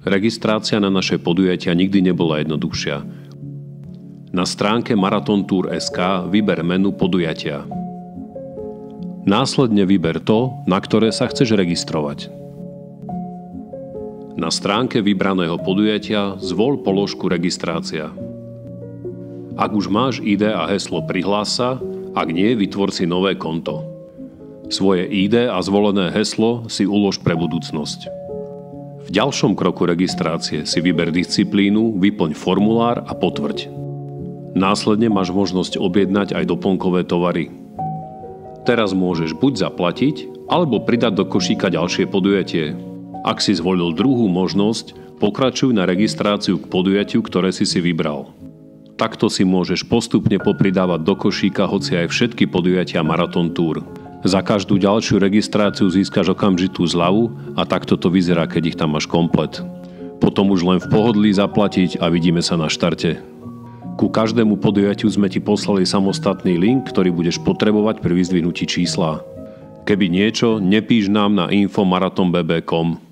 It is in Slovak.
Registrácia na naše podujatia nikdy nebola jednoduchšia. Na stránke maratontour.sk vyber menu podujatia. Následne vyber to, na ktoré sa chceš registrovať. Na stránke vybraného podujatia zvol položku registrácia. Ak už máš ID a heslo, prihlás sa, ak nie, vytvor si nové konto. Svoje ID a zvolené heslo si ulož pre budúcnosť. V ďalšom kroku registrácie si vyber disciplínu, vyplň formulár a potvrď. Následne máš možnosť objednať aj doplnkové tovary. Teraz môžeš buď zaplatiť, alebo pridať do košíka ďalšie podujatie. Ak si zvolil druhú možnosť, pokračuj na registráciu k podujatiu, ktoré si vybral. Takto si môžeš postupne popridávať do košíka hoci aj všetky podujatia Marathon Tour. Za každú ďalšiu registráciu získaš okamžitú zľavu a takto to vyzerá, keď ich tam máš komplet. Potom už len v pohodlí zaplatiť a vidíme sa na štarte. Ku každému podujatiu sme ti poslali samostatný link, ktorý budeš potrebovať pri vyzdvihnutí čísla. Keby niečo, nepíš nám na info marathonbb.com.